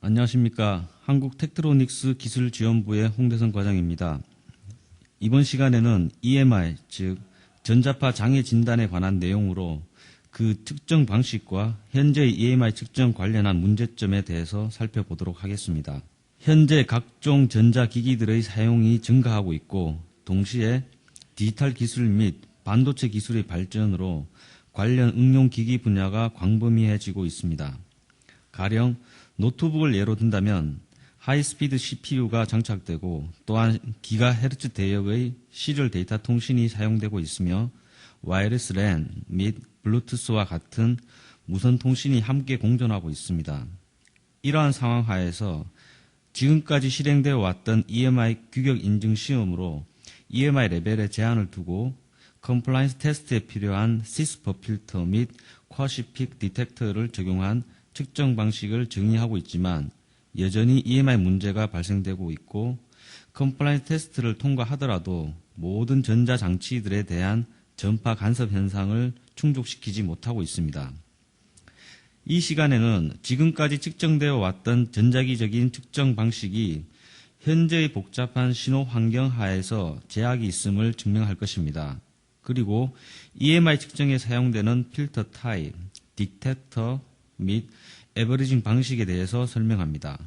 안녕하십니까. 한국텍트로닉스 기술지원부의 홍대선 과장입니다. 이번 시간에는 EMI, 즉 전자파 장애 진단에 관한 내용으로 그 측정 방식과 현재의 EMI 측정 관련한 문제점에 대해서 살펴보도록 하겠습니다. 현재 각종 전자기기들의 사용이 증가하고 있고 동시에 디지털 기술 및 반도체 기술의 발전으로 관련 응용기기 분야가 광범위해지고 있습니다. 가령 노트북을 예로 든다면 하이스피드 CPU가 장착되고 또한 기가헤르츠 대역의 시리얼 데이터 통신이 사용되고 있으며 와이어리스 랜 및 블루투스와 같은 무선 통신이 함께 공존하고 있습니다. 이러한 상황 하에서 지금까지 실행되어 왔던 EMI 규격 인증 시험으로 EMI 레벨에 제한을 두고 컴플라이언스 테스트에 필요한 시스퍼 필터 및 쿼시픽 디텍터를 적용한 측정 방식을 정의하고 있지만 여전히 EMI 문제가 발생되고 있고 컴플라이언스 테스트를 통과하더라도 모든 전자장치들에 대한 전파 간섭 현상을 충족시키지 못하고 있습니다. 이 시간에는 지금까지 측정되어 왔던 전자기적인 측정 방식이 현재의 복잡한 신호 환경 하에서 제약이 있음을 증명할 것입니다. 그리고 EMI 측정에 사용되는 필터 타입, 디텍터 및 에버리징 방식에 대해서 설명합니다.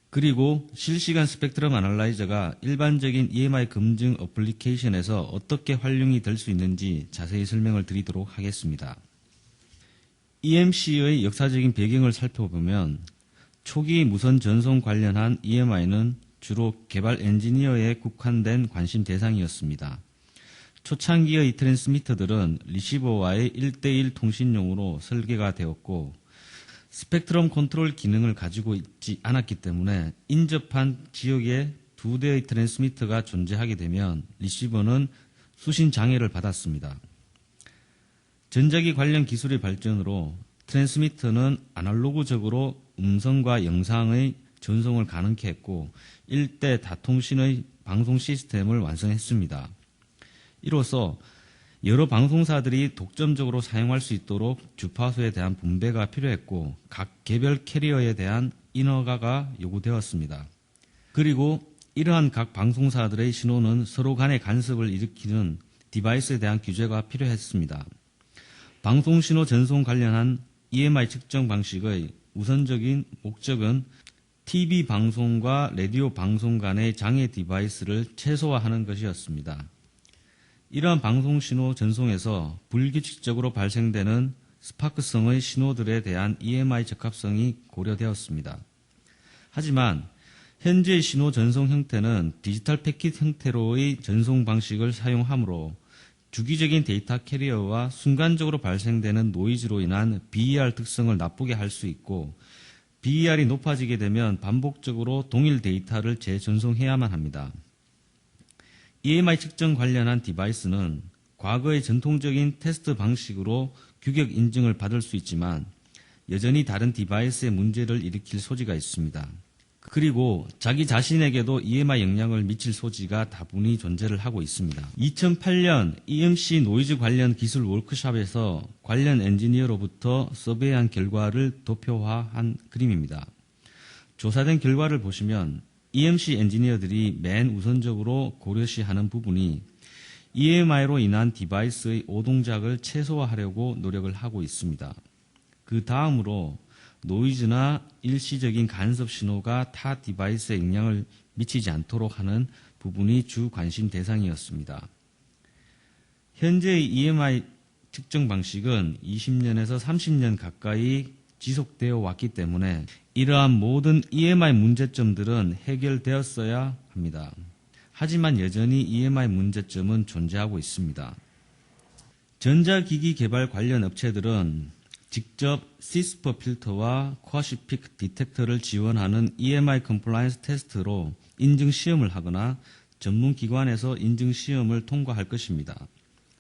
그리고 실시간 스펙트럼 애널라이저가 일반적인 EMI 검증 어플리케이션에서 어떻게 활용이 될 수 있는지 자세히 설명을 드리도록 하겠습니다. EMC의 역사적인 배경을 살펴보면 초기 무선 전송 관련한 EMI는 주로 개발 엔지니어에 국한된 관심 대상이었습니다. 초창기의 트랜스미터들은 리시버와의 1대1 통신용으로 설계가 되었고 스펙트럼 컨트롤 기능을 가지고 있지 않았기 때문에 인접한 지역에 두 대의 트랜스미터가 존재하게 되면 리시버는 수신 장애를 받았습니다. 전자기 관련 기술의 발전으로 트랜스미터는 아날로그적으로 음성과 영상의 전송을 가능케 했고 일대 다통신의 방송 시스템을 완성했습니다. 이로써 여러 방송사들이 독점적으로 사용할 수 있도록 주파수에 대한 분배가 필요했고 각 개별 캐리어에 대한 인허가가 요구되었습니다. 그리고 이러한 각 방송사들의 신호는 서로 간의 간섭을 일으키는 디바이스에 대한 규제가 필요했습니다. 방송신호 전송 관련한 EMI 측정 방식의 우선적인 목적은 TV 방송과 라디오 방송 간의 장애 디바이스를 최소화하는 것이었습니다. 이러한 방송신호 전송에서 불규칙적으로 발생되는 스파크성의 신호들에 대한 EMI 적합성이 고려되었습니다. 하지만 현재의 신호 전송 형태는 디지털 패킷 형태로의 전송 방식을 사용하므로 주기적인 데이터 캐리어와 순간적으로 발생되는 노이즈로 인한 BER 특성을 나쁘게 할 수 있고 BER이 높아지게 되면 반복적으로 동일 데이터를 재전송해야만 합니다. EMI 측정 관련한 디바이스는 과거의 전통적인 테스트 방식으로 규격 인증을 받을 수 있지만 여전히 다른 디바이스에 문제를 일으킬 소지가 있습니다. 그리고 자기 자신에게도 EMI 영향을 미칠 소지가 다분히 존재를 하고 있습니다. 2008년 EMC 노이즈 관련 기술 워크숍에서 관련 엔지니어로부터 서베이한 결과를 도표화한 그림입니다. 조사된 결과를 보시면 EMC 엔지니어들이 맨 우선적으로 고려시하는 부분이 EMI로 인한 디바이스의 오동작을 최소화하려고 노력을 하고 있습니다. 그 다음으로 노이즈나 일시적인 간섭 신호가 타 디바이스에 영향을 미치지 않도록 하는 부분이 주 관심 대상이었습니다. 현재의 EMI 측정 방식은 20년에서 30년 가까이 지속되어 왔기 때문에 이러한 모든 EMI 문제점들은 해결되었어야 합니다. 하지만 여전히 EMI 문제점은 존재하고 있습니다. 전자기기 개발 관련 업체들은 직접 시스퍼 필터와 쿼시픽 디텍터를 지원하는 EMI 컴플라이언스 테스트로 인증 시험을 하거나 전문 기관에서 인증 시험을 통과할 것입니다.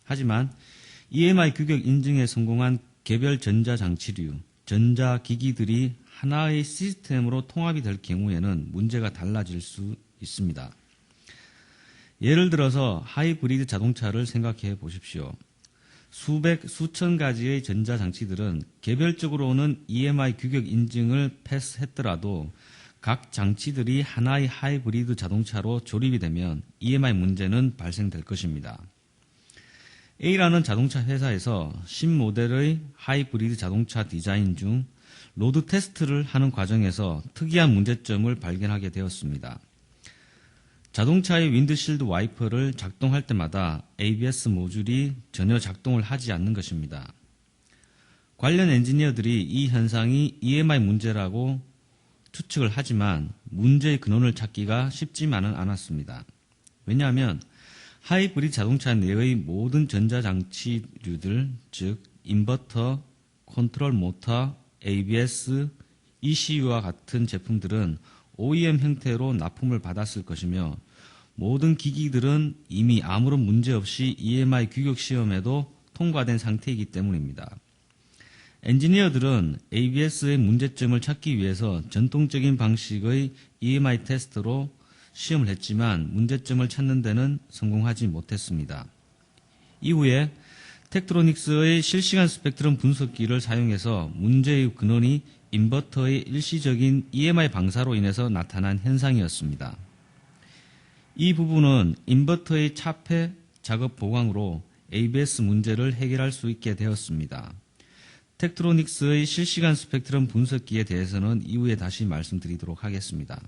하지만 EMI 규격 인증에 성공한 개별 전자장치류, 전자기기들이 하나의 시스템으로 통합이 될 경우에는 문제가 달라질 수 있습니다. 예를 들어서 하이브리드 자동차를 생각해 보십시오. 수천 가지의 전자장치들은 개별적으로는 EMI 규격 인증을 패스했더라도 각 장치들이 하나의 하이브리드 자동차로 조립이 되면 EMI 문제는 발생될 것입니다. A라는 자동차 회사에서 신모델의 하이브리드 자동차 디자인 중 로드 테스트를 하는 과정에서 특이한 문제점을 발견하게 되었습니다. 자동차의 윈드실드 와이퍼를 작동할 때마다 ABS 모듈이 전혀 작동을 하지 않는 것입니다. 관련 엔지니어들이 이 현상이 EMI 문제라고 추측을 하지만 문제의 근원을 찾기가 쉽지만은 않았습니다. 왜냐하면 하이브리드 자동차 내의 모든 전자장치류들, 즉 인버터, 컨트롤 모터, ABS, ECU와 같은 제품들은 OEM 형태로 납품을 받았을 것이며 모든 기기들은 이미 아무런 문제 없이 EMI 규격 시험에도 통과된 상태이기 때문입니다. 엔지니어들은 ABS의 문제점을 찾기 위해서 전통적인 방식의 EMI 테스트로 시험을 했지만 문제점을 찾는 데는 성공하지 못했습니다. 이후에 텍트로닉스의 실시간 스펙트럼 분석기를 사용해서 문제의 근원이 인버터의 일시적인 EMI 방사로 인해서 나타난 현상이었습니다. 이 부분은 인버터의 차폐 작업 보강으로 ABS 문제를 해결할 수 있게 되었습니다. 텍트로닉스의 실시간 스펙트럼 분석기에 대해서는 이후에 다시 말씀드리도록 하겠습니다.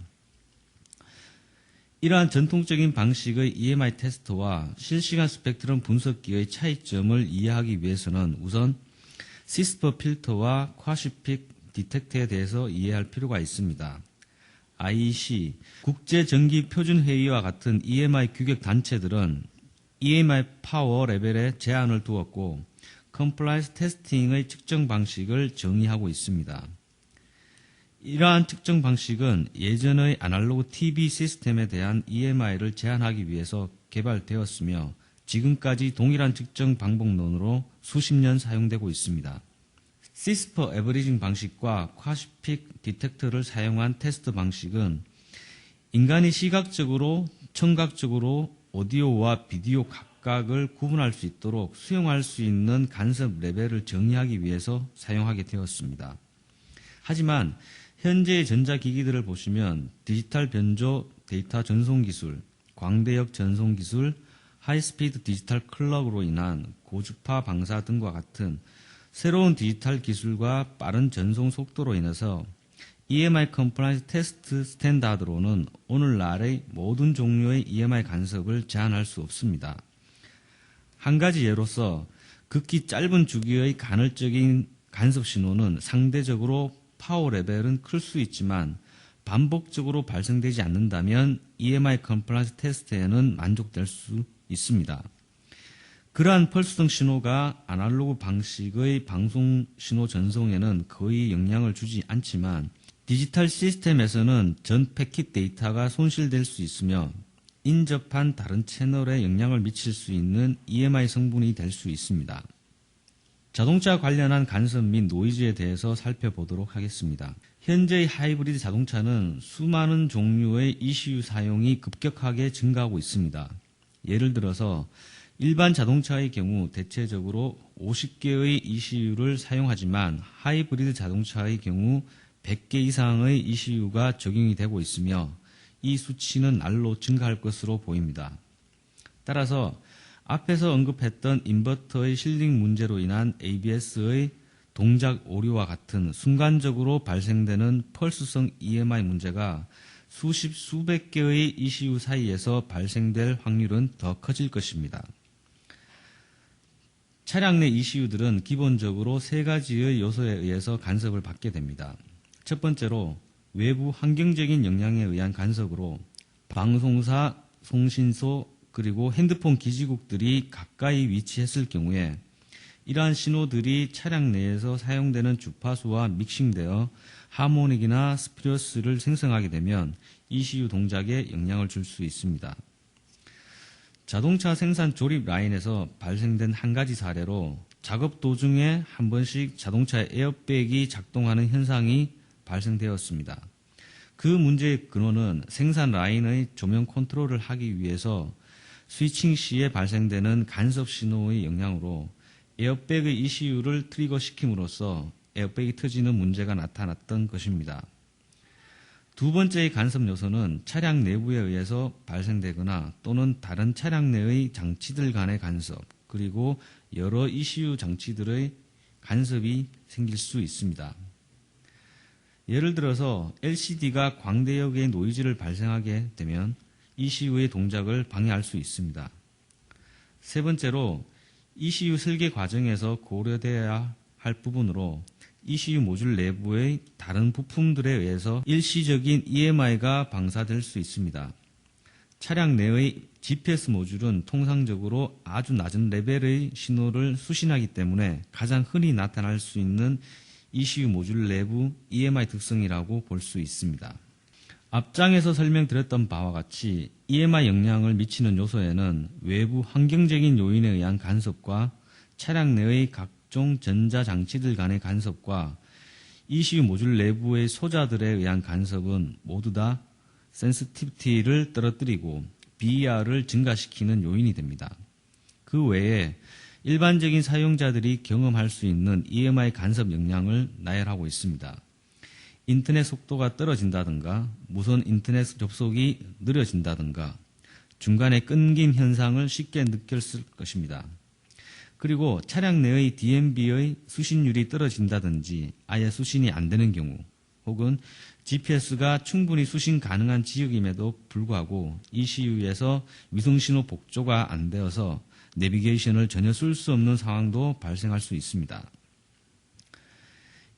이러한 전통적인 방식의 EMI 테스트와 실시간 스펙트럼 분석기의 차이점을 이해하기 위해서는 우선 시스퍼 필터와 쿼시픽 디텍터에 대해서 이해할 필요가 있습니다. IEC, 국제전기표준회의와 같은 EMI 규격 단체들은 EMI 파워 레벨에 제한을 두었고 컴플라이언스 테스팅의 측정 방식을 정의하고 있습니다. 이러한 측정 방식은 예전의 아날로그 TV 시스템에 대한 EMI를 제한하기 위해서 개발되었으며 지금까지 동일한 측정 방법론으로 수십 년 사용되고 있습니다. 시스퍼 에버리징 방식과 쿼시픽 디텍터를 사용한 테스트 방식은 인간이 시각적으로, 청각적으로 오디오와 비디오 각각을 구분할 수 있도록 수용할 수 있는 간섭 레벨을 정의하기 위해서 사용하게 되었습니다. 하지만 현재의 전자기기들을 보시면 디지털 변조 데이터 전송 기술, 광대역 전송 기술, 하이스피드 디지털 클럭으로 인한 고주파 방사 등과 같은 새로운 디지털 기술과 빠른 전송 속도로 인해서 EMI 컴플라이언스 테스트 스탠다드로는 오늘날의 모든 종류의 EMI 간섭을 제한할 수 없습니다. 한 가지 예로서 극히 짧은 주기의 간헐적인 간섭 신호는 상대적으로 파워 레벨은 클 수 있지만 반복적으로 발생되지 않는다면 EMI 컴플라이언스 테스트에는 만족될 수 있습니다. 그러한 펄스성 신호가 아날로그 방식의 방송 신호 전송에는 거의 영향을 주지 않지만 디지털 시스템에서는 전 패킷 데이터가 손실될 수 있으며 인접한 다른 채널에 영향을 미칠 수 있는 EMI 성분이 될 수 있습니다. 자동차 관련한 간섭 및 노이즈에 대해서 살펴보도록 하겠습니다. 현재의 하이브리드 자동차는 수많은 종류의 ECU 사용이 급격하게 증가하고 있습니다. 예를 들어서 일반 자동차의 경우 대체적으로 50개의 ECU를 사용하지만 하이브리드 자동차의 경우 100개 이상의 ECU가 적용이 되고 있으며 이 수치는 날로 증가할 것으로 보입니다. 따라서 앞에서 언급했던 인버터의 실링 문제로 인한 ABS의 동작 오류와 같은 순간적으로 발생되는 펄스성 EMI 문제가 수백 개의 ECU 사이에서 발생될 확률은 더 커질 것입니다. 차량 내 ECU들은 기본적으로 세 가지의 요소에 의해서 간섭을 받게 됩니다. 첫 번째로 외부 환경적인 영향에 의한 간섭으로 방송사, 송신소, 그리고 핸드폰 기지국들이 가까이 위치했을 경우에 이러한 신호들이 차량 내에서 사용되는 주파수와 믹싱되어 하모닉이나 스피러스를 생성하게 되면 ECU 동작에 영향을 줄 수 있습니다. 자동차 생산 조립 라인에서 발생된 한 가지 사례로 작업 도중에 한 번씩 자동차의 에어백이 작동하는 현상이 발생되었습니다. 그 문제의 근원은 생산 라인의 조명 컨트롤을 하기 위해서 스위칭 시에 발생되는 간섭 신호의 영향으로 에어백의 ECU를 트리거시킴으로써 에어백이 터지는 문제가 나타났던 것입니다. 두 번째의 간섭 요소는 차량 내부에 의해서 발생되거나 또는 다른 차량 내의 장치들 간의 간섭, 그리고 여러 ECU 장치들의 간섭이 생길 수 있습니다. 예를 들어서 LCD가 광대역의 노이즈를 발생하게 되면 ECU의 동작을 방해할 수 있습니다. 세 번째로 ECU 설계 과정에서 고려되어야 할 부분으로 ECU 모듈 내부의 다른 부품들에 의해서 일시적인 EMI가 방사될 수 있습니다. 차량 내의 GPS 모듈은 통상적으로 아주 낮은 레벨의 신호를 수신하기 때문에 가장 흔히 나타날 수 있는 ECU 모듈 내부 EMI 특성이라고 볼 수 있습니다. 앞장에서 설명드렸던 바와 같이 EMI 영향을 미치는 요소에는 외부 환경적인 요인에 의한 간섭과 차량 내의 각종 전자장치들 간의 간섭과 ECU 모듈 내부의 소자들에 의한 간섭은 모두 다 센시티비티를 떨어뜨리고 BER을 증가시키는 요인이 됩니다. 그 외에 일반적인 사용자들이 경험할 수 있는 EMI 간섭 영향을 나열하고 있습니다. 인터넷 속도가 떨어진다든가 무선 인터넷 접속이 느려진다든가 중간에 끊김 현상을 쉽게 느꼈을 것입니다. 그리고 차량 내의 DMB의 수신율이 떨어진다든지 아예 수신이 안 되는 경우, 혹은 GPS가 충분히 수신 가능한 지역임에도 불구하고 ECU에서 위성신호 복조가 안 되어서 내비게이션을 전혀 쓸 수 없는 상황도 발생할 수 있습니다.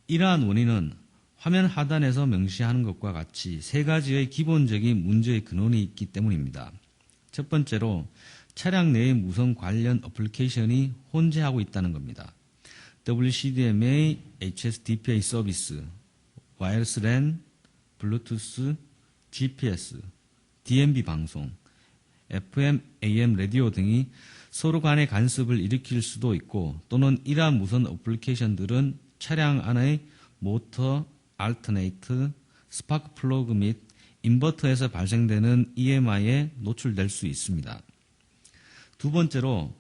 이러한 원인은 화면 하단에서 명시하는 것과 같이 세 가지의 기본적인 문제의 근원이 있기 때문입니다. 첫 번째로 차량 내의 무선 관련 어플리케이션이 혼재하고 있다는 겁니다. WCDMA, HSDPA 서비스, 와이어리스 랜, 블루투스, GPS, DMB 방송, FM, AM 라디오 등이 서로 간의 간섭을 일으킬 수도 있고, 또는 이러한 무선 어플리케이션들은 차량 안의 모터, 알터네이터, 스파크 플러그 및 인버터에서 발생되는 EMI에 노출될 수 있습니다. 두 번째로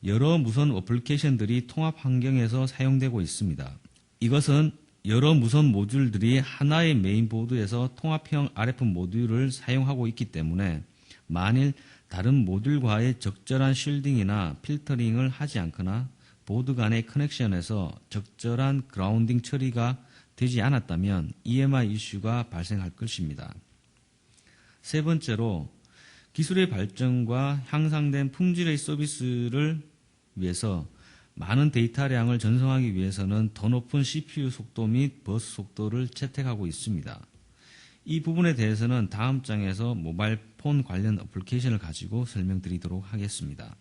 여러 무선 어플리케이션들이 통합 환경에서 사용되고 있습니다. 이것은 여러 무선 모듈들이 하나의 메인보드에서 통합형 RF 모듈을 사용하고 있기 때문에 만일 다른 모듈과의 적절한 쉴딩이나 필터링을 하지 않거나 보드 간의 커넥션에서 적절한 그라운딩 처리가 되지 않았다면 EMI 이슈가 발생할 것입니다. 세 번째로 기술의 발전과 향상된 품질의 서비스를 위해서 많은 데이터량을 전송하기 위해서는 더 높은 CPU 속도 및 버스 속도를 채택하고 있습니다. 이 부분에 대해서는 다음 장에서 모바일 폰 관련 어플리케이션을 가지고 설명드리도록 하겠습니다.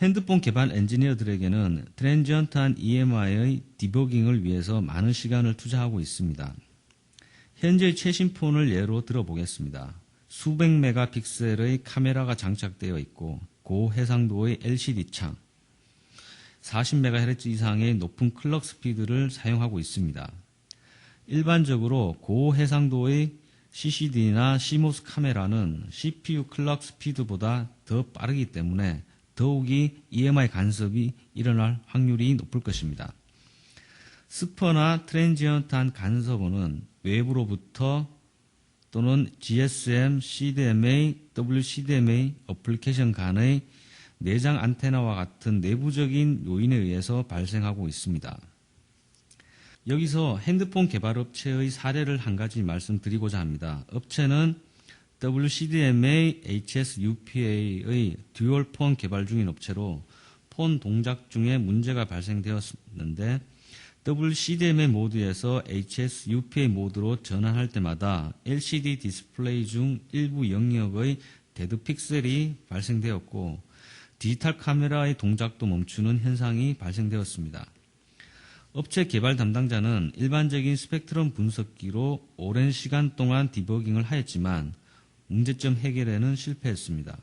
핸드폰 개발 엔지니어들에게는 트랜지언트한 EMI의 디버깅을 위해서 많은 시간을 투자하고 있습니다. 현재 최신 폰을 예로 들어보겠습니다. 수백 메가픽셀의 카메라가 장착되어 있고 고해상도의 LCD 창, 40MHz 이상의 높은 클럭 스피드를 사용하고 있습니다. 일반적으로 고해상도의 CCD나 CMOS 카메라는 CPU 클럭 스피드보다 더 빠르기 때문에 더욱이 EMI 간섭이 일어날 확률이 높을 것입니다. 스퍼나 트랜지언트한 간섭은 외부로부터 또는 GSM, CDMA, WCDMA 어플리케이션 간의 내장 안테나와 같은 내부적인 요인에 의해서 발생하고 있습니다. 여기서 핸드폰 개발업체의 사례를 한 가지 말씀드리고자 합니다. 업체는 WCDMA, HSUPA의 듀얼폰 개발 중인 업체로 폰 동작 중에 문제가 발생되었는데 WCDMA 모드에서 HSUPA 모드로 전환할 때마다 LCD 디스플레이 중 일부 영역의 데드 픽셀이 발생되었고 디지털 카메라의 동작도 멈추는 현상이 발생되었습니다. 업체 개발 담당자는 일반적인 스펙트럼 분석기로 오랜 시간 동안 디버깅을 하였지만 문제점 해결에는 실패했습니다.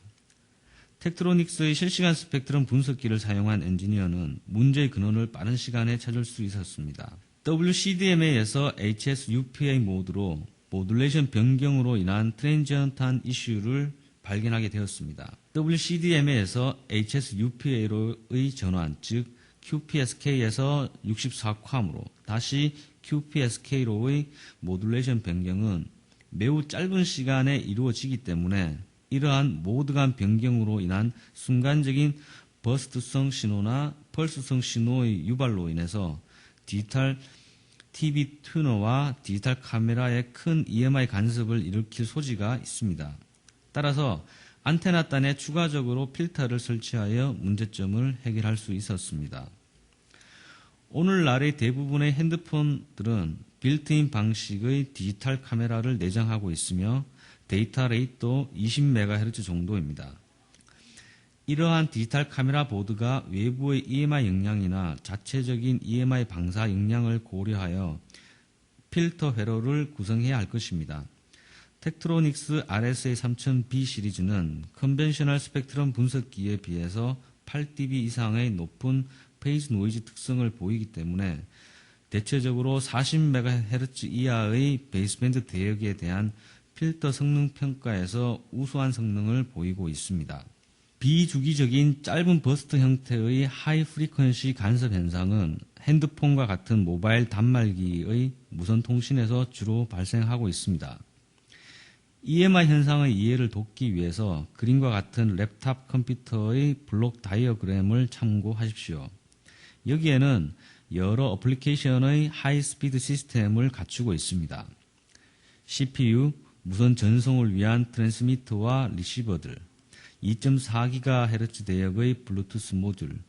텍트로닉스의 실시간 스펙트럼 분석기를 사용한 엔지니어는 문제의 근원을 빠른 시간에 찾을 수 있었습니다. WCDMA에서 HSUPA 모드로 모듈레이션 변경으로 인한 트랜지언트한 이슈를 발견하게 되었습니다. WCDMA에서 HSUPA로의 전환, 즉 QPSK에서 64컴으로 다시 QPSK로의 모듈레이션 변경은 매우 짧은 시간에 이루어지기 때문에 이러한 모드 간 변경으로 인한 순간적인 버스트성 신호나 펄스성 신호의 유발로 인해서 디지털 TV 튜너와 디지털 카메라의 큰 EMI 간섭을 일으킬 소지가 있습니다. 따라서 안테나단에 추가적으로 필터를 설치하여 문제점을 해결할 수 있었습니다. 오늘날의 대부분의 핸드폰들은 빌트인 방식의 디지털 카메라를 내장하고 있으며 데이터 레이트도 20MHz 정도입니다. 이러한 디지털 카메라 보드가 외부의 EMI 역량이나 자체적인 EMI 방사 역량을 고려하여 필터 회로를 구성해야 할 것입니다. 텍트로닉스 RSA3000B 시리즈는 컨벤셔널 스펙트럼 분석기에 비해서 8dB 이상의 높은 페이스 노이즈 특성을 보이기 때문에 대체적으로 40MHz 이하의 베이스밴드 대역에 대한 필터 성능 평가에서 우수한 성능을 보이고 있습니다. 비주기적인 짧은 버스트 형태의 하이 프리퀀시 간섭 현상은 핸드폰과 같은 모바일 단말기의 무선 통신에서 주로 발생하고 있습니다. EMI 현상의 이해를 돕기 위해서 그림과 같은 랩탑 컴퓨터의 블록 다이어그램을 참고하십시오. 여기에는 여러 어플리케이션의 하이스피드 시스템을 갖추고 있습니다. CPU, 무선 전송을 위한 트랜스미터와 리시버들, 2.4GHz 대역의 블루투스 모듈,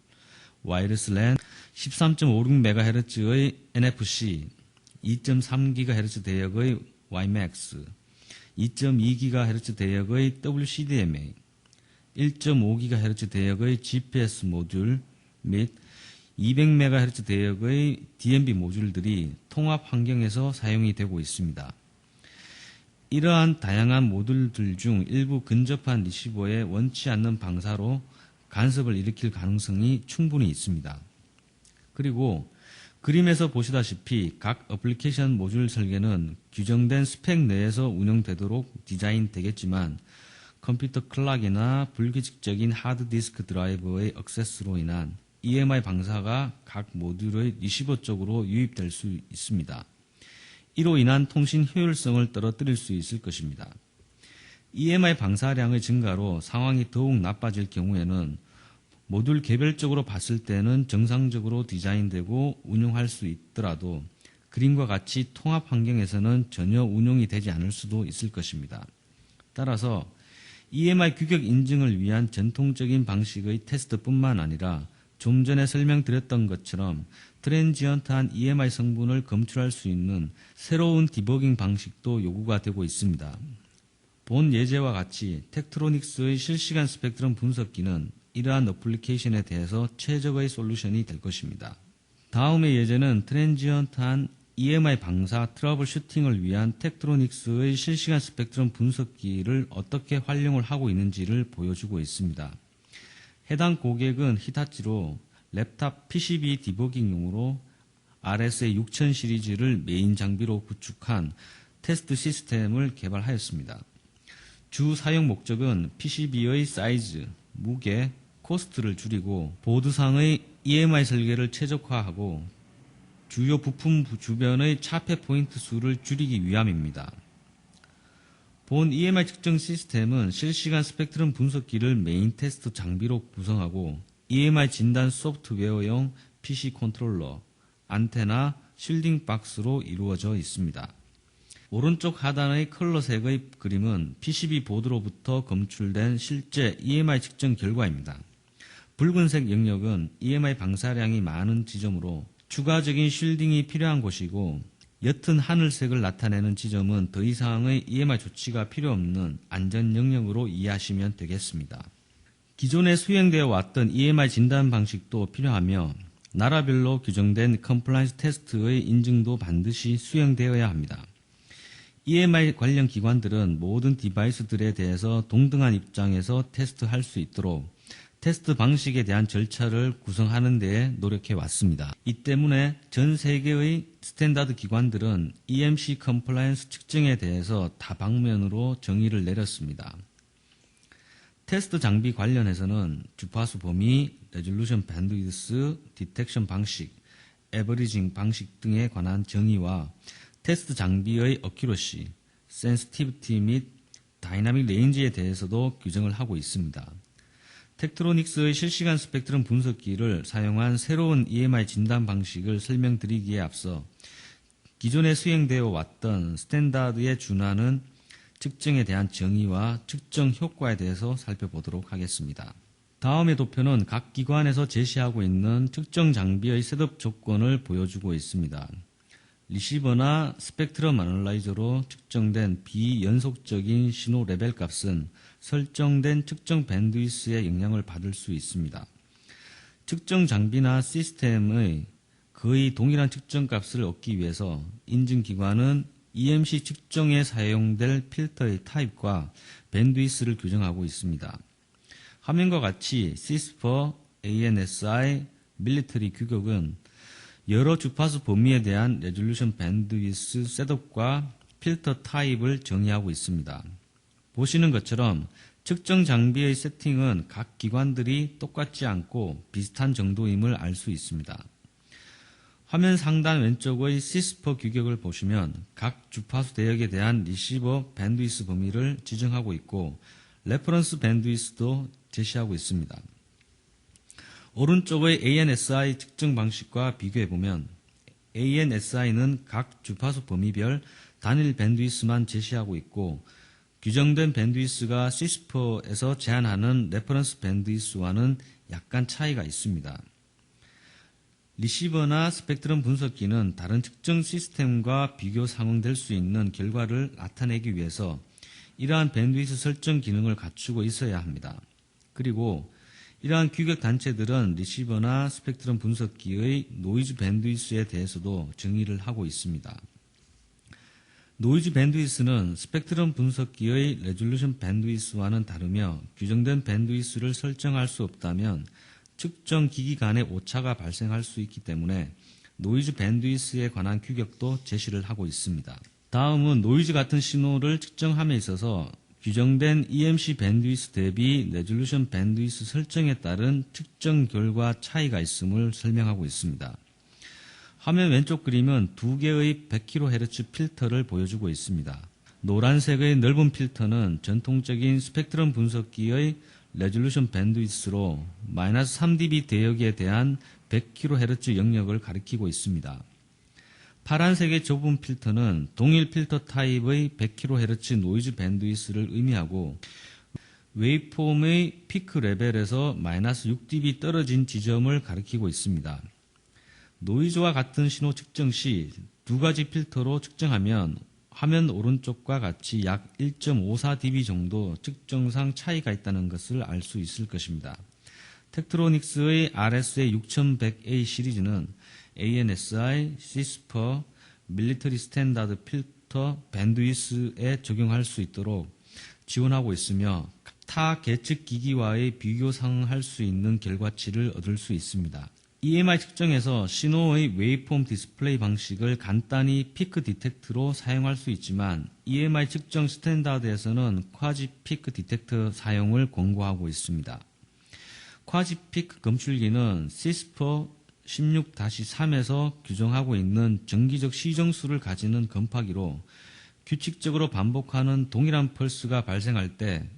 와이어리스 랜, 13.56MHz의 NFC, 2.3GHz 대역의 WiMAX, 2.2GHz 대역의 WCDMA, 1.5GHz 대역의 GPS 모듈 및 200MHz 대역의 DMB 모듈들이 통합 환경에서 사용이 되고 있습니다. 이러한 다양한 모듈들 중 일부 근접한 리시버에 원치 않는 방사로 간섭을 일으킬 가능성이 충분히 있습니다. 그리고 그림에서 보시다시피 각 어플리케이션 모듈 설계는 규정된 스펙 내에서 운영되도록 디자인되겠지만 컴퓨터 클락이나 불규칙적인 하드디스크 드라이버의 액세스로 인한 EMI 방사가 각 모듈의 리시버 쪽으로 유입될 수 있습니다. 이로 인한 통신 효율성을 떨어뜨릴 수 있을 것입니다. EMI 방사량의 증가로 상황이 더욱 나빠질 경우에는 모듈 개별적으로 봤을 때는 정상적으로 디자인되고 운용할 수 있더라도 그림과 같이 통합 환경에서는 전혀 운용이 되지 않을 수도 있을 것입니다. 따라서 EMI 규격 인증을 위한 전통적인 방식의 테스트뿐만 아니라 좀 전에 설명드렸던 것처럼 트랜지언트한 EMI 성분을 검출할 수 있는 새로운 디버깅 방식도 요구가 되고 있습니다. 본 예제와 같이 텍트로닉스의 실시간 스펙트럼 분석기는 이러한 어플리케이션에 대해서 최적의 솔루션이 될 것입니다. 다음의 예제는 트랜지언트한 EMI 방사 트러블 슈팅을 위한 텍트로닉스의 실시간 스펙트럼 분석기를 어떻게 활용을 하고 있는지를 보여주고 있습니다. 해당 고객은 히타치로 랩탑 PCB 디버깅용으로 RSA6000 시리즈를 메인 장비로 구축한 테스트 시스템을 개발하였습니다. 주 사용 목적은 PCB의 사이즈, 무게, 코스트를 줄이고 보드상의 EMI 설계를 최적화하고 주요 부품 주변의 차폐 포인트 수를 줄이기 위함입니다. 본 EMI 측정 시스템은 실시간 스펙트럼 분석기를 메인 테스트 장비로 구성하고 EMI 진단 소프트웨어용 PC 컨트롤러, 안테나, 쉴딩 박스로 이루어져 있습니다. 오른쪽 하단의 컬러색의 그림은 PCB 보드로부터 검출된 실제 EMI 측정 결과입니다. 붉은색 영역은 EMI 방사량이 많은 지점으로 추가적인 쉴딩이 필요한 곳이고 옅은 하늘색을 나타내는 지점은 더 이상의 EMI 조치가 필요 없는 안전 영역으로 이해하시면 되겠습니다. 기존에 수행되어 왔던 EMI 진단 방식도 필요하며 나라별로 규정된 컴플라이언스 테스트의 인증도 반드시 수행되어야 합니다. EMI 관련 기관들은 모든 디바이스들에 대해서 동등한 입장에서 테스트할 수 있도록 테스트 방식에 대한 절차를 구성하는 데에 노력해 왔습니다. 이 때문에 전 세계의 스탠다드 기관들은 EMC 컴플라이언스 측정에 대해서 다방면으로 정의를 내렸습니다. 테스트 장비 관련해서는 주파수 범위, 레졸루션 밴드위드스, 디텍션 방식, 에버리징 방식 등에 관한 정의와 테스트 장비의 어큐러시, 센시티비티 및 다이나믹 레인지에 대해서도 규정을 하고 있습니다. 텍트로닉스의 실시간 스펙트럼 분석기를 사용한 새로운 EMI 진단 방식을 설명드리기에 앞서 기존에 수행되어 왔던 스탠다드에 준하는 측정에 대한 정의와 측정 효과에 대해서 살펴보도록 하겠습니다. 다음의 도표는 각 기관에서 제시하고 있는 측정 장비의 셋업 조건을 보여주고 있습니다. 리시버나 스펙트럼 애널라이저로 측정된 비연속적인 신호 레벨 값은 설정된 측정 밴드위스의 영향을 받을 수 있습니다. 측정 장비나 시스템의 거의 동일한 측정 값을 얻기 위해서 인증기관은 EMC 측정에 사용될 필터의 타입과 밴드위스를 규정하고 있습니다. 화면과 같이 CISPer, ANSI, 밀리터리 규격은 여러 주파수 범위에 대한 레졸루션 밴드위스 셋업과 필터 타입을 정의하고 있습니다. 보시는 것처럼 측정 장비의 세팅은 각 기관들이 똑같지 않고 비슷한 정도임을 알 수 있습니다. 화면 상단 왼쪽의 CISPer 규격을 보시면 각 주파수 대역에 대한 리시버 밴드위스 범위를 지정하고 있고 레퍼런스 밴드위스도 제시하고 있습니다. 오른쪽의 ANSI 측정 방식과 비교해보면 ANSI는 각 주파수 범위별 단일 밴드위스만 제시하고 있고 규정된 밴드위스가 CISPer에서 제한하는 레퍼런스 밴드위스와는 약간 차이가 있습니다. 리시버나 스펙트럼 분석기는 다른 측정 시스템과 비교 상응될 수 있는 결과를 나타내기 위해서 이러한 밴드위스 설정 기능을 갖추고 있어야 합니다. 그리고 이러한 규격 단체들은 리시버나 스펙트럼 분석기의 노이즈 밴드위스에 대해서도 정의를 하고 있습니다. 노이즈 밴드위스는 스펙트럼 분석기의 레졸루션 밴드위스와는 다르며 규정된 밴드위스를 설정할 수 없다면 측정 기기 간의 오차가 발생할 수 있기 때문에 노이즈 밴드위스에 관한 규격도 제시를 하고 있습니다. 다음은 노이즈 같은 신호를 측정함에 있어서 규정된 EMC 밴드위스 대비 레졸루션 밴드위스 설정에 따른 측정 결과 차이가 있음을 설명하고 있습니다. 화면 왼쪽 그림은 두 개의 100kHz 필터를 보여주고 있습니다. 노란색의 넓은 필터는 전통적인 스펙트럼 분석기의 레졸루션 밴드위스로 -3dB 대역에 대한 100kHz 영역을 가리키고 있습니다. 파란색의 좁은 필터는 동일 필터 타입의 100kHz 노이즈 밴드위스를 의미하고 웨이폼의 피크 레벨에서 -6dB 떨어진 지점을 가리키고 있습니다. 노이즈와 같은 신호 측정 시 두 가지 필터로 측정하면 화면 오른쪽과 같이 약 1.54dB 정도 측정상 차이가 있다는 것을 알 수 있을 것입니다. 텍트로닉스의 RSA 6100A 시리즈는 ANSI, CISPer, 밀리터리 스탠다드 필터 밴드위스에 적용할 수 있도록 지원하고 있으며 타 계측 기기와의 비교 상응할 수 있는 결과치를 얻을 수 있습니다. EMI 측정에서 신호의 웨이폼 디스플레이 방식을 간단히 피크 디텍트로 사용할 수 있지만 EMI 측정 스탠다드에서는 쿼지 피크 디텍터 사용을 권고하고 있습니다. 쿼지 피크 검출기는 CISPer 16-3에서 규정하고 있는 정기적 시정수를 가지는 검파기로 규칙적으로 반복하는 동일한 펄스가 발생할 때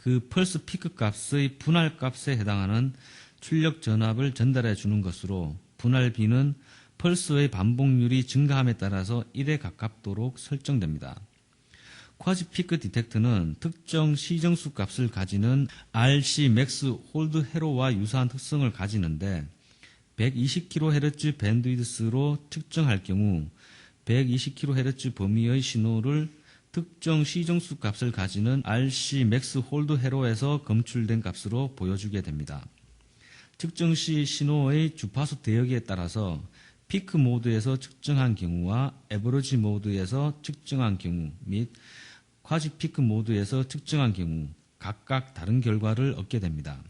그 펄스 피크 값의 분할 값에 해당하는 출력 전압을 전달해 주는 것으로 분할비는 펄스의 반복률이 증가함에 따라서 1에 가깝도록 설정됩니다. 쿼지 피크 디텍터는 특정 시정수 값을 가지는 RC 맥스 홀드 헤로와 유사한 특성을 가지는데 120kHz 밴드위드스로 측정할 경우 120kHz 범위의 신호를 특정 시정수 값을 가지는 RC 맥스 홀드 헤로에서 검출된 값으로 보여주게 됩니다. 측정 시 신호의 주파수 대역에 따라서 피크 모드에서 측정한 경우와 에버러지 모드에서 측정한 경우 및 쿼지 피크 모드에서 측정한 경우 각각 다른 결과를 얻게 됩니다.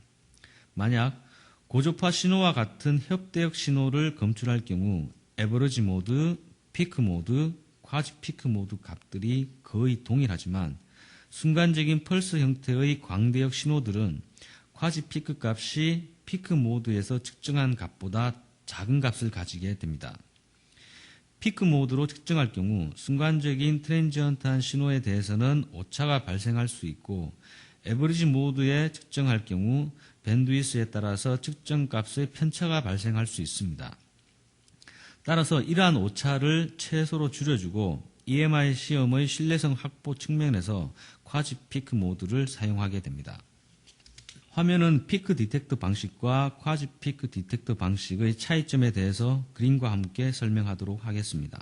만약 고조파 신호와 같은 협대역 신호를 검출할 경우 에버러지 모드, 피크 모드, 쿼지 피크 모드 값들이 거의 동일하지만 순간적인 펄스 형태의 광대역 신호들은 쿼지 피크 값이 피크 모드에서 측정한 값보다 작은 값을 가지게 됩니다. 피크 모드로 측정할 경우 순간적인 트랜지언트한 신호에 대해서는 오차가 발생할 수 있고, 에버리지 모드에 측정할 경우 밴드위스에 따라서 측정 값의 편차가 발생할 수 있습니다. 따라서 이러한 오차를 최소로 줄여주고 EMI 시험의 신뢰성 확보 측면에서 쿼지 피크 모드를 사용하게 됩니다. 화면은 피크 디텍터 방식과 쿼지 피크 디텍터 방식의 차이점에 대해서 그림과 함께 설명하도록 하겠습니다.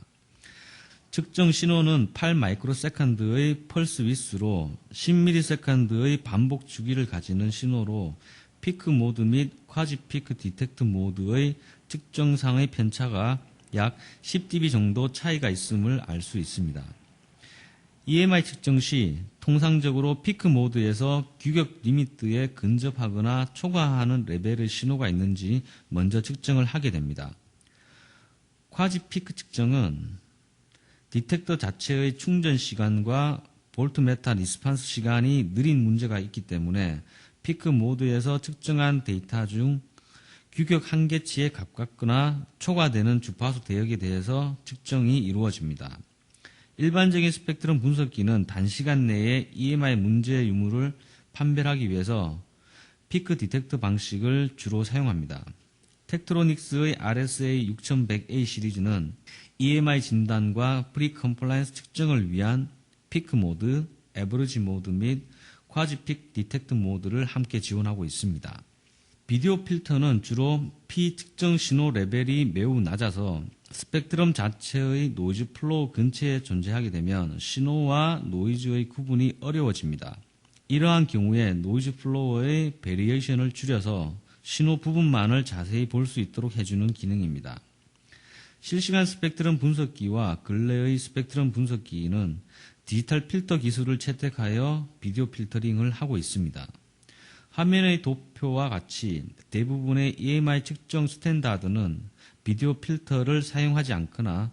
측정 신호는 8마이크로세컨드의 펄스 위스로 10ms의 반복 주기를 가지는 신호로 피크 모드 및 쿼지 피크 디텍터 모드의 측정상의 편차가 약 10dB 정도 차이가 있음을 알 수 있습니다. EMI 측정 시 통상적으로 피크 모드에서 규격 리미트에 근접하거나 초과하는 레벨의 신호가 있는지 먼저 측정을 하게 됩니다. 쿼지 피크 측정은 디텍터 자체의 충전 시간과 볼트메타 리스판스 시간이 느린 문제가 있기 때문에 피크 모드에서 측정한 데이터 중 규격 한계치에 가깝거나 초과되는 주파수 대역에 대해서 측정이 이루어집니다. 일반적인 스펙트럼 분석기는 단시간 내에 EMI 문제 유무를 판별하기 위해서 피크 디텍터 방식을 주로 사용합니다. 텍트로닉스의 RSA 6100A 시리즈는 EMI 진단과 프리 컴플라이언스 측정을 위한 피크 모드, 에버리지 모드 및 쿼지 피크 디텍터 모드를 함께 지원하고 있습니다. 비디오 필터는 주로 P 측정 신호 레벨이 매우 낮아서 스펙트럼 자체의 노이즈 플로우 근처에 존재하게 되면 신호와 노이즈의 구분이 어려워집니다. 이러한 경우에 노이즈 플로우의 베리에이션을 줄여서 신호 부분만을 자세히 볼 수 있도록 해주는 기능입니다. 실시간 스펙트럼 분석기와 근래의 스펙트럼 분석기는 디지털 필터 기술을 채택하여 비디오 필터링을 하고 있습니다. 화면의 도표와 같이 대부분의 EMI 측정 스탠다드는 비디오 필터를 사용하지 않거나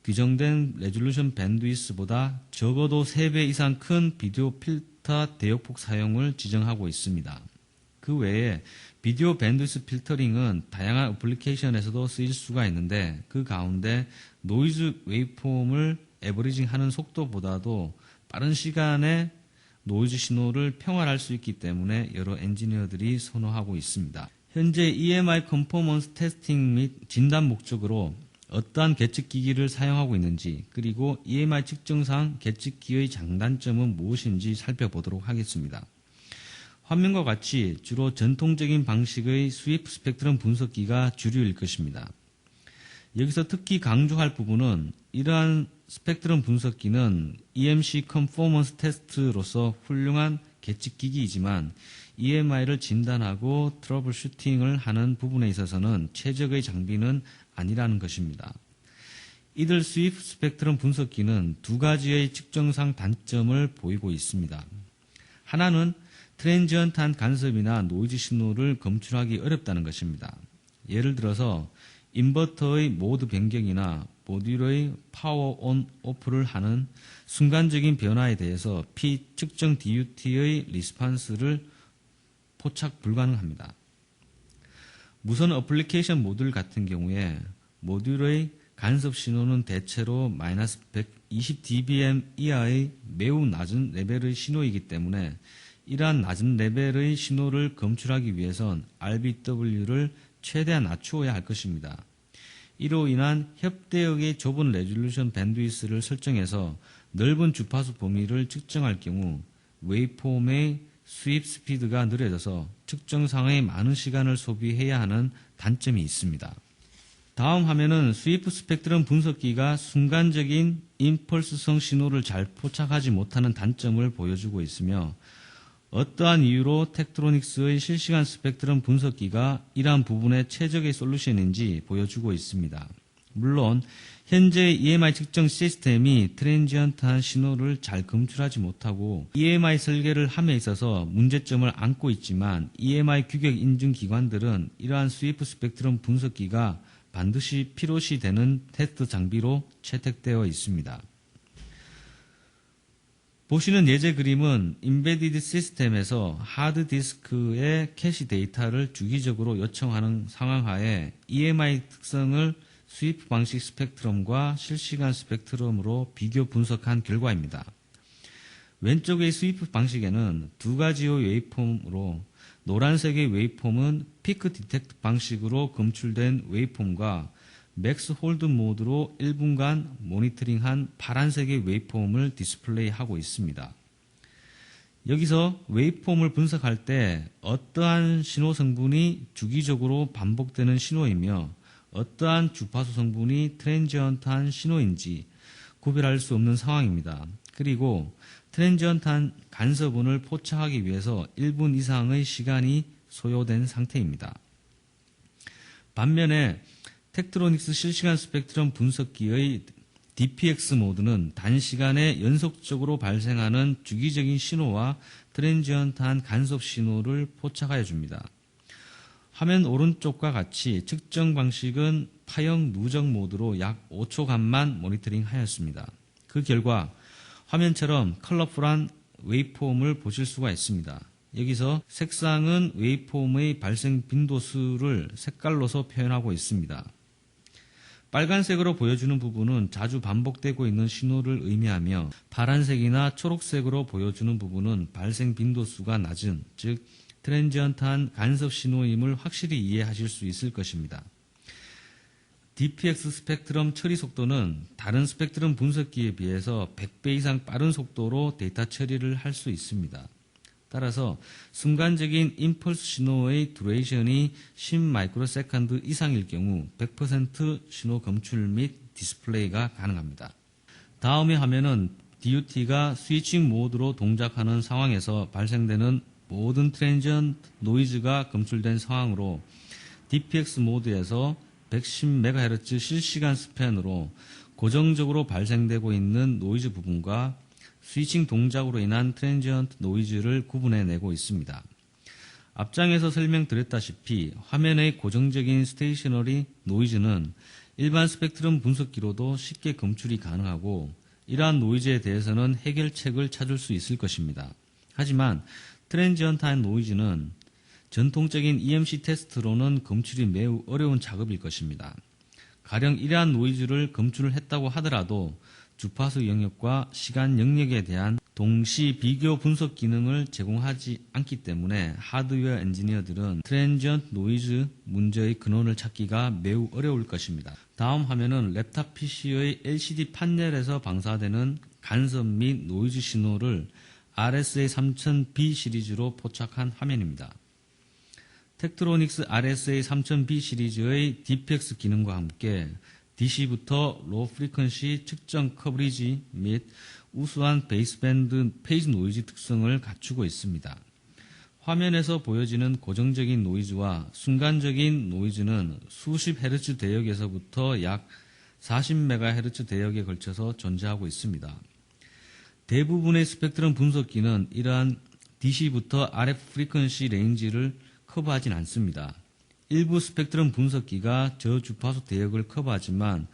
규정된 레졸루션 밴드위스보다 적어도 3배 이상 큰 비디오 필터 대역폭 사용을 지정하고 있습니다. 그 외에 비디오 밴드위스 필터링은 다양한 어플리케이션에서도 쓰일 수가 있는데, 그 가운데 노이즈 웨이폼을 에버리징하는 속도보다도 빠른 시간에 노이즈 신호를 평활할 수 있기 때문에 여러 엔지니어들이 선호하고 있습니다. 현재 EMI 컨포먼스 테스팅 및 진단 목적으로 어떠한 계측기기를 사용하고 있는지, 그리고 EMI 측정상 계측기의 장단점은 무엇인지 살펴보도록 하겠습니다. 화면과 같이 주로 전통적인 방식의 스위프 스펙트럼 분석기가 주류일 것입니다. 여기서 특히 강조할 부분은 이러한 스펙트럼 분석기는 EMC 컨포먼스 테스트로서 훌륭한 계측기기이지만 EMI를 진단하고 트러블 슈팅을 하는 부분에 있어서는 최적의 장비는 아니라는 것입니다. 이들 스위프 스펙트럼 분석기는 두 가지의 측정상 단점을 보이고 있습니다. 하나는 트랜지언트한 간섭이나 노이즈 신호를 검출하기 어렵다는 것입니다. 예를 들어서 인버터의 모드 변경이나 모듈의 파워 온 오프를 하는 순간적인 변화에 대해서 P 측정 DUT의 리스판스를 포착 불가능합니다. 무선 어플리케이션 모듈 같은 경우에 모듈의 간섭 신호는 대체로 마이너스 120dBm 이하의 매우 낮은 레벨의 신호이기 때문에 이러한 낮은 레벨의 신호를 검출하기 위해선 RBW를 최대한 낮추어야 할 것입니다. 이로 인한 협대역의 좁은 레졸루션 밴드위스를 설정해서 넓은 주파수 범위를 측정할 경우 웨이폼의 수입 스피드가 느려져서 측정상의 많은 시간을 소비해야 하는 단점이 있습니다. 다음 화면은 스위프 스펙트럼 분석기가 순간적인 임펄스성 신호를 잘 포착하지 못하는 단점을 보여주고 있으며, 어떠한 이유로 텍트로닉스의 실시간 스펙트럼 분석기가 이러한 부분의 최적의 솔루션인지 보여주고 있습니다. 물론 현재 EMI 측정 시스템이 트랜지언트한 신호를 잘 검출하지 못하고 EMI 설계를 함에 있어서 문제점을 안고 있지만, EMI 규격 인증 기관들은 이러한 스위프 스펙트럼 분석기가 반드시 필요시 되는 테스트 장비로 채택되어 있습니다. 보시는 예제 그림은 인베디드 시스템에서 하드디스크의 캐시 데이터를 주기적으로 요청하는 상황하에 EMI 특성을 스위프 방식 스펙트럼과 실시간 스펙트럼으로 비교 분석한 결과입니다. 왼쪽의 스위프 방식에는 두 가지의 웨이폼으로 노란색의 웨이폼은 피크 디텍트 방식으로 검출된 웨이폼과 맥스 홀드 모드로 1분간 모니터링한 파란색의 웨이폼을 디스플레이하고 있습니다. 여기서 웨이폼을 분석할 때 어떠한 신호 성분이 주기적으로 반복되는 신호이며 어떠한 주파수 성분이 트랜지언트한 신호인지 구별할 수 없는 상황입니다. 그리고 트랜지언트한 간섭운을 포착하기 위해서 1분 이상의 시간이 소요된 상태입니다. 반면에 텍트로닉스 실시간 스펙트럼 분석기의 DPX 모드는 단시간에 연속적으로 발생하는 주기적인 신호와 트랜지언트한 간섭 신호를 포착하여 줍니다. 화면 오른쪽과 같이 측정 방식은 파형 누적 모드로 약 5초간만 모니터링 하였습니다. 그 결과 화면처럼 컬러풀한 웨이폼을 보실 수가 있습니다. 여기서 색상은 웨이폼의 발생 빈도수를 색깔로서 표현하고 있습니다. 빨간색으로 보여주는 부분은 자주 반복되고 있는 신호를 의미하며 파란색이나 초록색으로 보여주는 부분은 발생 빈도수가 낮은, 즉 트랜지언트한 간섭 신호임을 확실히 이해하실 수 있을 것입니다. DPX 스펙트럼 처리 속도는 다른 스펙트럼 분석기에 비해서 100배 이상 빠른 속도로 데이터 처리를 할 수 있습니다. 따라서 순간적인 임펄스 신호의 듀레이션이 10마이크로세컨드 이상일 경우 100% 신호 검출 및 디스플레이가 가능합니다. 다음의 화면은 DUT가 스위칭 모드로 동작하는 상황에서 발생되는 모든 트랜지언트 노이즈가 검출된 상황으로 DPX 모드에서 110MHz 실시간 스팬으로 고정적으로 발생되고 있는 노이즈 부분과 스위칭 동작으로 인한 트랜지언트 노이즈를 구분해내고 있습니다. 앞장에서 설명드렸다시피 화면의 고정적인 스테이셔너리 노이즈는 일반 스펙트럼 분석기로도 쉽게 검출이 가능하고 이러한 노이즈에 대해서는 해결책을 찾을 수 있을 것입니다. 하지만 트랜지언트한 노이즈는 전통적인 EMC 테스트로는 검출이 매우 어려운 작업일 것입니다. 가령 이러한 노이즈를 검출을 했다고 하더라도 주파수 영역과 시간 영역에 대한 동시 비교 분석 기능을 제공하지 않기 때문에 하드웨어 엔지니어들은 트랜지언트 노이즈 문제의 근원을 찾기가 매우 어려울 것입니다. 다음 화면은 랩탑 PC의 LCD 판넬에서 방사되는 간섭 및 노이즈 신호를 RSA3000B 시리즈로 포착한 화면입니다. 텍트로닉스 RSA3000B 시리즈의 DPX 기능과 함께 DC부터 로우 프리퀀시 측정 커버리지 및 우수한 베이스밴드 페이즈 노이즈 특성을 갖추고 있습니다. 화면에서 보여지는 고정적인 노이즈와 순간적인 노이즈는 수십 헤르츠 대역에서부터 약 40MHz 대역에 걸쳐서 존재하고 있습니다. 대부분의 스펙트럼 분석기는 이러한 DC부터 RF 프리퀀시 레인지를 커버하진 않습니다. 일부 스펙트럼 분석기가 저주파수 대역을 커버하지만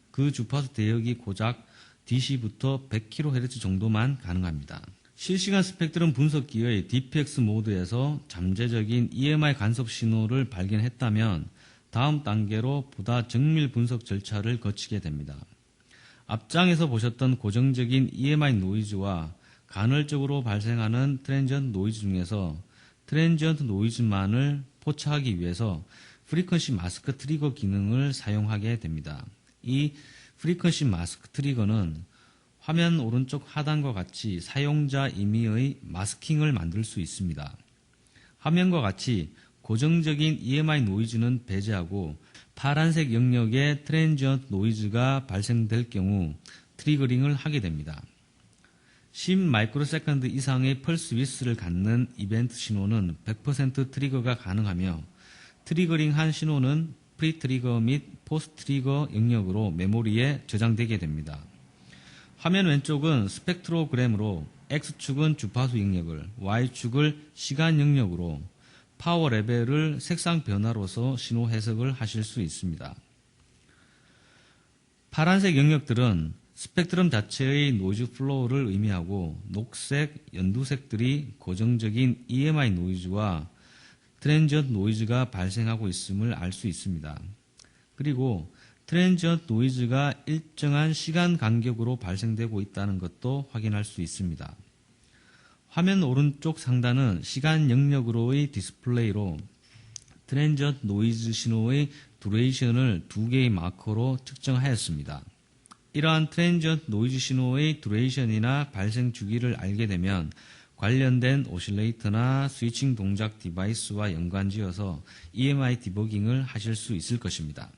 그 주파수 대역이 고작 DC부터 100kHz 정도만 가능합니다. 실시간 스펙트럼 분석기의 DPX 모드에서 잠재적인 EMI 간섭 신호를 발견했다면 다음 단계로 보다 정밀 분석 절차를 거치게 됩니다. 앞장에서 보셨던 고정적인 EMI 노이즈와 간헐적으로 발생하는 트랜지언트 노이즈 중에서 트랜지언트 노이즈만을 포착하기 위해서 프리퀀시 마스크 트리거 기능을 사용하게 됩니다. 이 프리퀀시 마스크 트리거는 화면 오른쪽 하단과 같이 사용자 임의의 마스킹을 만들 수 있습니다. 화면과 같이 고정적인 EMI 노이즈는 배제하고 파란색 영역의 트랜지언트 노이즈가 발생될 경우 트리거링을 하게 됩니다. 10마이크로세컨드 이상의 펄스 위스를 갖는 이벤트 신호는 100% 트리거가 가능하며 트리거링한 신호는 프리 트리거 및 포스트 트리거 영역으로 메모리에 저장되게 됩니다. 화면 왼쪽은 스펙트로그램으로 X축은 주파수 영역을, Y축을 시간 영역으로 파워 레벨을 색상 변화로서 신호 해석을 하실 수 있습니다. 파란색 영역들은 스펙트럼 자체의 노이즈 플로우를 의미하고 녹색, 연두색들이 고정적인 EMI 노이즈와 트랜지언트 노이즈가 발생하고 있음을 알 수 있습니다. 그리고 트랜지언트 노이즈가 일정한 시간 간격으로 발생되고 있다는 것도 확인할 수 있습니다. 화면 오른쪽 상단은 시간 영역으로의 디스플레이로 트랜지언트 노이즈 신호의 두레이션을 두 개의 마커로 측정하였습니다. 이러한 트랜지언트 노이즈 신호의 두레이션이나 발생 주기를 알게 되면 관련된 오실레이터나 스위칭 동작 디바이스와 연관지어서 EMI 디버깅을 하실 수 있을 것입니다.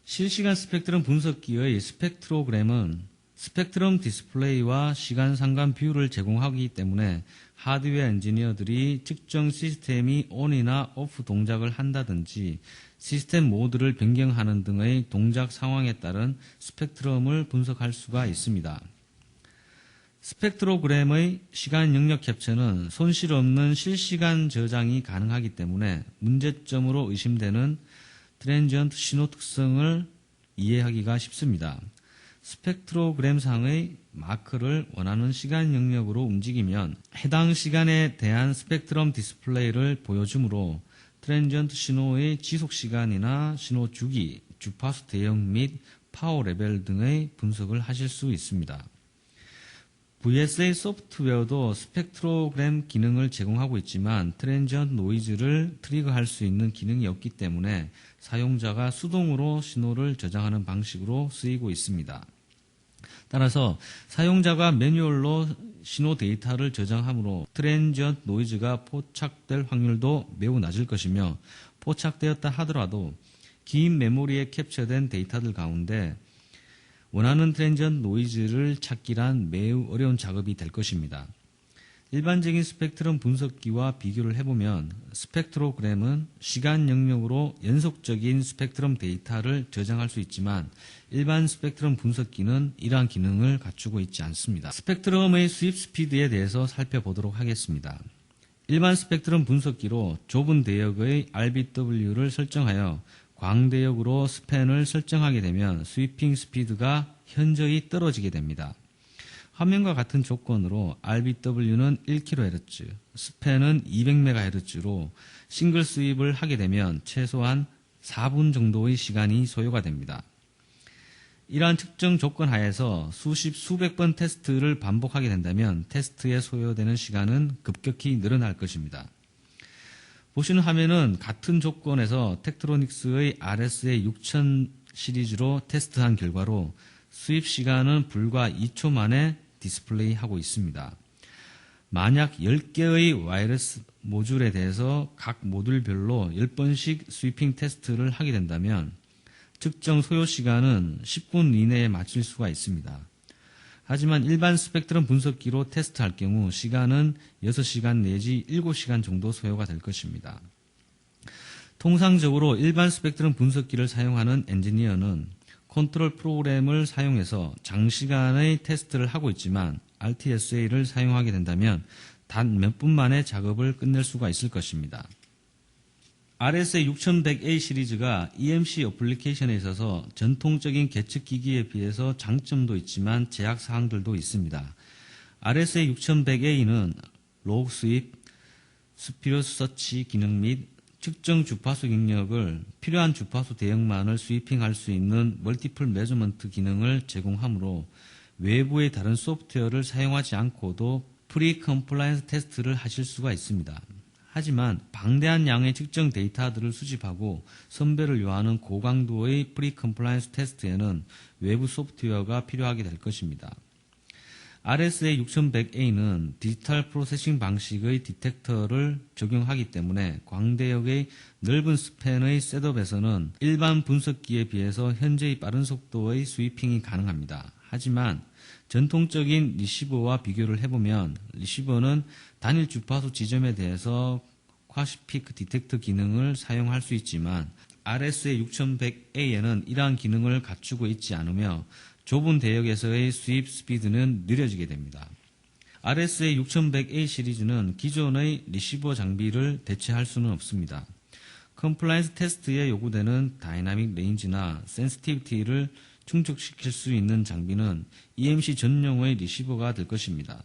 실시간 스펙트럼 분석기의 스펙트로그램은 스펙트럼 디스플레이와 시간 상관 뷰를 제공하기 때문에 하드웨어 엔지니어들이 특정 시스템이 ON이나 OFF 동작을 한다든지 시스템 모드를 변경하는 등의 동작 상황에 따른 스펙트럼을 분석할 수가 있습니다. 스펙트로그램의 시간 영역 캡처는 손실 없는 실시간 저장이 가능하기 때문에 문제점으로 의심되는 트랜지언트 신호 특성을 이해하기가 쉽습니다. 스펙트로그램상의 마크를 원하는 시간 영역으로 움직이면 해당 시간에 대한 스펙트럼 디스플레이를 보여주므로 트랜지언트 신호의 지속시간이나 신호 주기, 주파수 대형 및 파워 레벨 등의 분석을 하실 수 있습니다. VSA 소프트웨어도 스펙트로그램 기능을 제공하고 있지만 트랜지언트 노이즈를 트리거할 수 있는 기능이 없기 때문에 사용자가 수동으로 신호를 저장하는 방식으로 쓰이고 있습니다. 따라서 사용자가 매뉴얼로 신호 데이터를 저장하므로 트랜지언트 노이즈가 포착될 확률도 매우 낮을 것이며 포착되었다 하더라도 긴 메모리에 캡처된 데이터들 가운데 원하는 트랜지언트 노이즈를 찾기란 매우 어려운 작업이 될 것입니다. 일반적인 스펙트럼 분석기와 비교를 해보면 스펙트로그램은 시간 영역으로 연속적인 스펙트럼 데이터를 저장할 수 있지만 일반 스펙트럼 분석기는 이러한 기능을 갖추고 있지 않습니다. 스펙트럼의 수입 스피드에 대해서 살펴보도록 하겠습니다. 일반 스펙트럼 분석기로 좁은 대역의 RBW를 설정하여 광대역으로 스팬을 설정하게 되면 스위핑 스피드가 현저히 떨어지게 됩니다. 화면과 같은 조건으로 RBW는 1kHz, 스팬은 200MHz로 싱글 스윕을 하게 되면 최소한 4분 정도의 시간이 소요가 됩니다. 이러한 특정 조건 하에서 수십, 수백 번 테스트를 반복하게 된다면 테스트에 소요되는 시간은 급격히 늘어날 것입니다. 보시는 화면은 같은 조건에서 텍트로닉스의 RSA 6000 시리즈로 테스트한 결과로 수입 시간은 불과 2초 만에 디스플레이하고 있습니다. 만약 10개의 와이어리스 모듈에 대해서 각 모듈별로 10번씩 스위핑 테스트를 하게 된다면 특정 소요 시간은 10분 이내에 맞출 수가 있습니다. 하지만 일반 스펙트럼 분석기로 테스트할 경우 시간은 6시간 내지 7시간 정도 소요가 될 것입니다. 통상적으로 일반 스펙트럼 분석기를 사용하는 엔지니어는 컨트롤 프로그램을 사용해서 장시간의 테스트를 하고 있지만 RTSA를 사용하게 된다면 단 몇 분 만에 작업을 끝낼 수가 있을 것입니다. RSA 6100A 시리즈가 EMC 어플리케이션에 있어서 전통적인 계측기기에 비해서 장점도 있지만 제약사항들도 있습니다. RSA 6100A는 로그 스윕, 스피러스 서치 기능 및 특정 주파수 영역을 필요한 주파수 대역만을 스위핑할 수 있는 멀티플 메저먼트 기능을 제공하므로 외부의 다른 소프트웨어를 사용하지 않고도 프리 컴플라이언스 테스트를 하실 수가 있습니다. 하지만 방대한 양의 특정 데이터들을 수집하고 선별을 요하는 고강도의 프리 컴플라이언스 테스트에는 외부 소프트웨어가 필요하게 될 것입니다. RSA 6100A는 디지털 프로세싱 방식의 디텍터를 적용하기 때문에 광대역의 넓은 스팬의 셋업에서는 일반 분석기에 비해서 현재의 빠른 속도의 스위핑이 가능합니다. 하지만 전통적인 리시버와 비교를 해보면 리시버는 단일 주파수 지점에 대해서 쿼시피크 디텍터 기능을 사용할 수 있지만 RSA 6100A에는 이러한 기능을 갖추고 있지 않으며 좁은 대역에서의 수입 스피드는 느려지게 됩니다. RSA 6100A 시리즈는 기존의 리시버 장비를 대체할 수는 없습니다. 컴플라이언스 테스트에 요구되는 다이나믹 레인지나 센시티비티를 충족시킬 수 있는 장비는 EMC 전용의 리시버가 될 것입니다.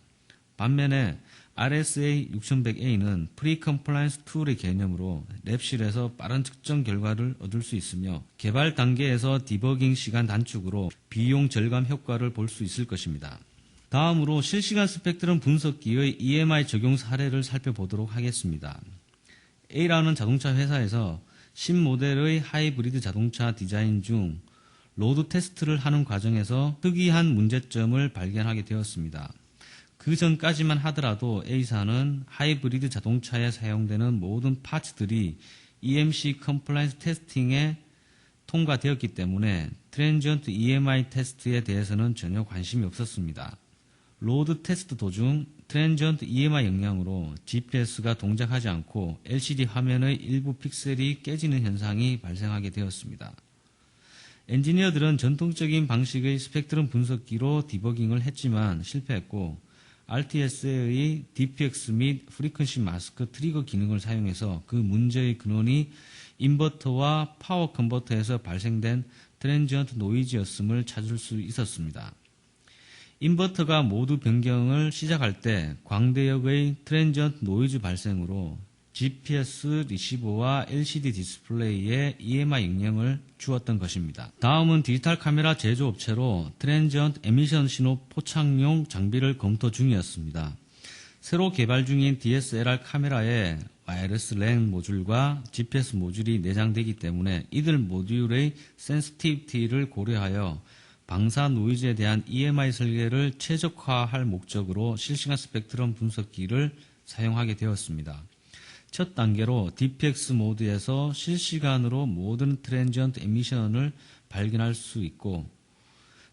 반면에 RSA 6100A는 프리-컴플라이언스 툴의 개념으로 랩실에서 빠른 측정 결과를 얻을 수 있으며 개발 단계에서 디버깅 시간 단축으로 비용 절감 효과를 볼 수 있을 것입니다. 다음으로 실시간 스펙트럼 분석기의 EMI 적용 사례를 살펴보도록 하겠습니다. A라는 자동차 회사에서 신모델의 하이브리드 자동차 디자인 중 로드 테스트를 하는 과정에서 특이한 문제점을 발견하게 되었습니다. 그 전까지만 하더라도 A사는 하이브리드 자동차에 사용되는 모든 파츠들이 EMC 컴플라이언스 테스팅에 통과되었기 때문에 트랜지언트 EMI 테스트에 대해서는 전혀 관심이 없었습니다. 로드 테스트 도중 트랜지언트 EMI 영향으로 GPS가 동작하지 않고 LCD 화면의 일부 픽셀이 깨지는 현상이 발생하게 되었습니다. 엔지니어들은 전통적인 방식의 스펙트럼 분석기로 디버깅을 했지만 실패했고 RTSA의 DPX 및 프리퀀시 마스크 트리거 기능을 사용해서 그 문제의 근원이 인버터와 파워 컨버터에서 발생된 트랜지언트 노이즈였음을 찾을 수 있었습니다. 인버터가 모두 변경을 시작할 때 광대역의 트랜지언트 노이즈 발생으로 GPS 리시버와 LCD 디스플레이에 EMI 영향을 주었던 것입니다. 다음은 디지털 카메라 제조업체로 트랜지언트 에미션 신호 포착용 장비를 검토 중이었습니다. 새로 개발 중인 DSLR 카메라에 와이어리스 랜 모듈과 GPS 모듈이 내장되기 때문에 이들 모듈의 센시티비티를 고려하여 방사 노이즈에 대한 EMI 설계를 최적화할 목적으로 실시간 스펙트럼 분석기를 사용하게 되었습니다. 첫 단계로 DPX 모드에서 실시간으로 모든 트랜지언트 에미션을 발견할 수 있고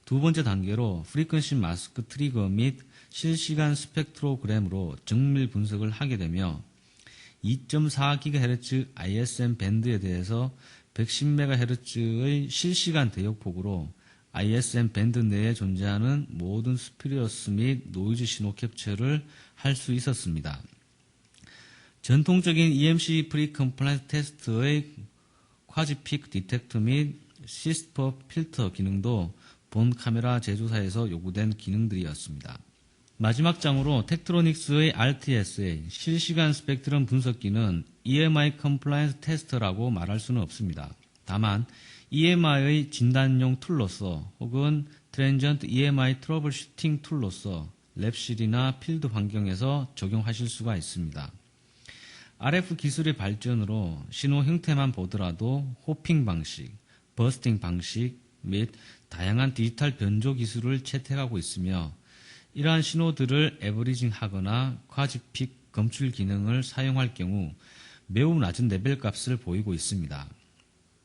두 번째 단계로 프리퀀시 마스크 트리거 및 실시간 스펙트로그램으로 정밀 분석을 하게 되며 2.4GHz ISM 밴드에 대해서 110MHz의 실시간 대역폭으로 ISM 밴드 내에 존재하는 모든 스피리어스 및 노이즈 신호 캡처를 할 수 있었습니다. 전통적인 EMC 프리-컴플라이언스 테스트의 쿼지픽 디텍터 및 시스퍼 필터 기능도 본 카메라 제조사에서 요구된 기능들이었습니다. 마지막 장으로 텍트로닉스의 RTSA 실시간 스펙트럼 분석기는 EMI 컴플라이언스 테스터라고 말할 수는 없습니다. 다만 EMI의 진단용 툴로서 혹은 트랜지언트 EMI 트러블 슈팅 툴로서 랩실이나 필드 환경에서 적용하실 수가 있습니다. RF 기술의 발전으로 신호 형태만 보더라도 호핑 방식, 버스팅 방식 및 다양한 디지털 변조 기술을 채택하고 있으며 이러한 신호들을 에버리징 하거나 쿼지픽 검출 기능을 사용할 경우 매우 낮은 레벨 값을 보이고 있습니다.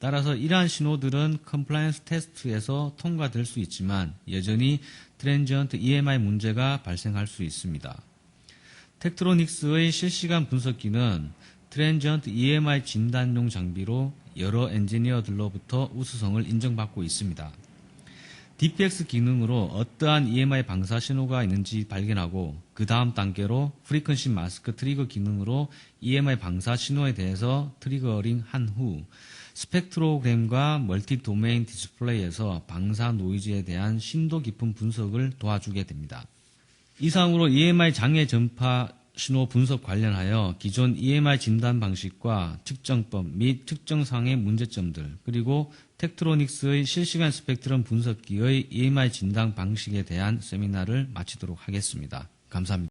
따라서 이러한 신호들은 컴플라이언스 테스트에서 통과될 수 있지만 여전히 트랜지언트 EMI 문제가 발생할 수 있습니다. 텍트로닉스의 실시간 분석기는 트랜지언트 EMI 진단용 장비로 여러 엔지니어들로부터 우수성을 인정받고 있습니다. DPX 기능으로 어떠한 EMI 방사 신호가 있는지 발견하고 그 다음 단계로 프리퀀시 마스크 트리거 기능으로 EMI 방사 신호에 대해서 트리거링 한 후 스펙트로그램과 멀티 도메인 디스플레이에서 방사 노이즈에 대한 심도 깊은 분석을 도와주게 됩니다. 이상으로 EMI 장애 전파 신호 분석 관련하여 기존 EMI 진단 방식과 측정법 및 측정상의 문제점들 그리고 텍트로닉스의 실시간 스펙트럼 분석기의 EMI 진단 방식에 대한 세미나를 마치도록 하겠습니다. 감사합니다.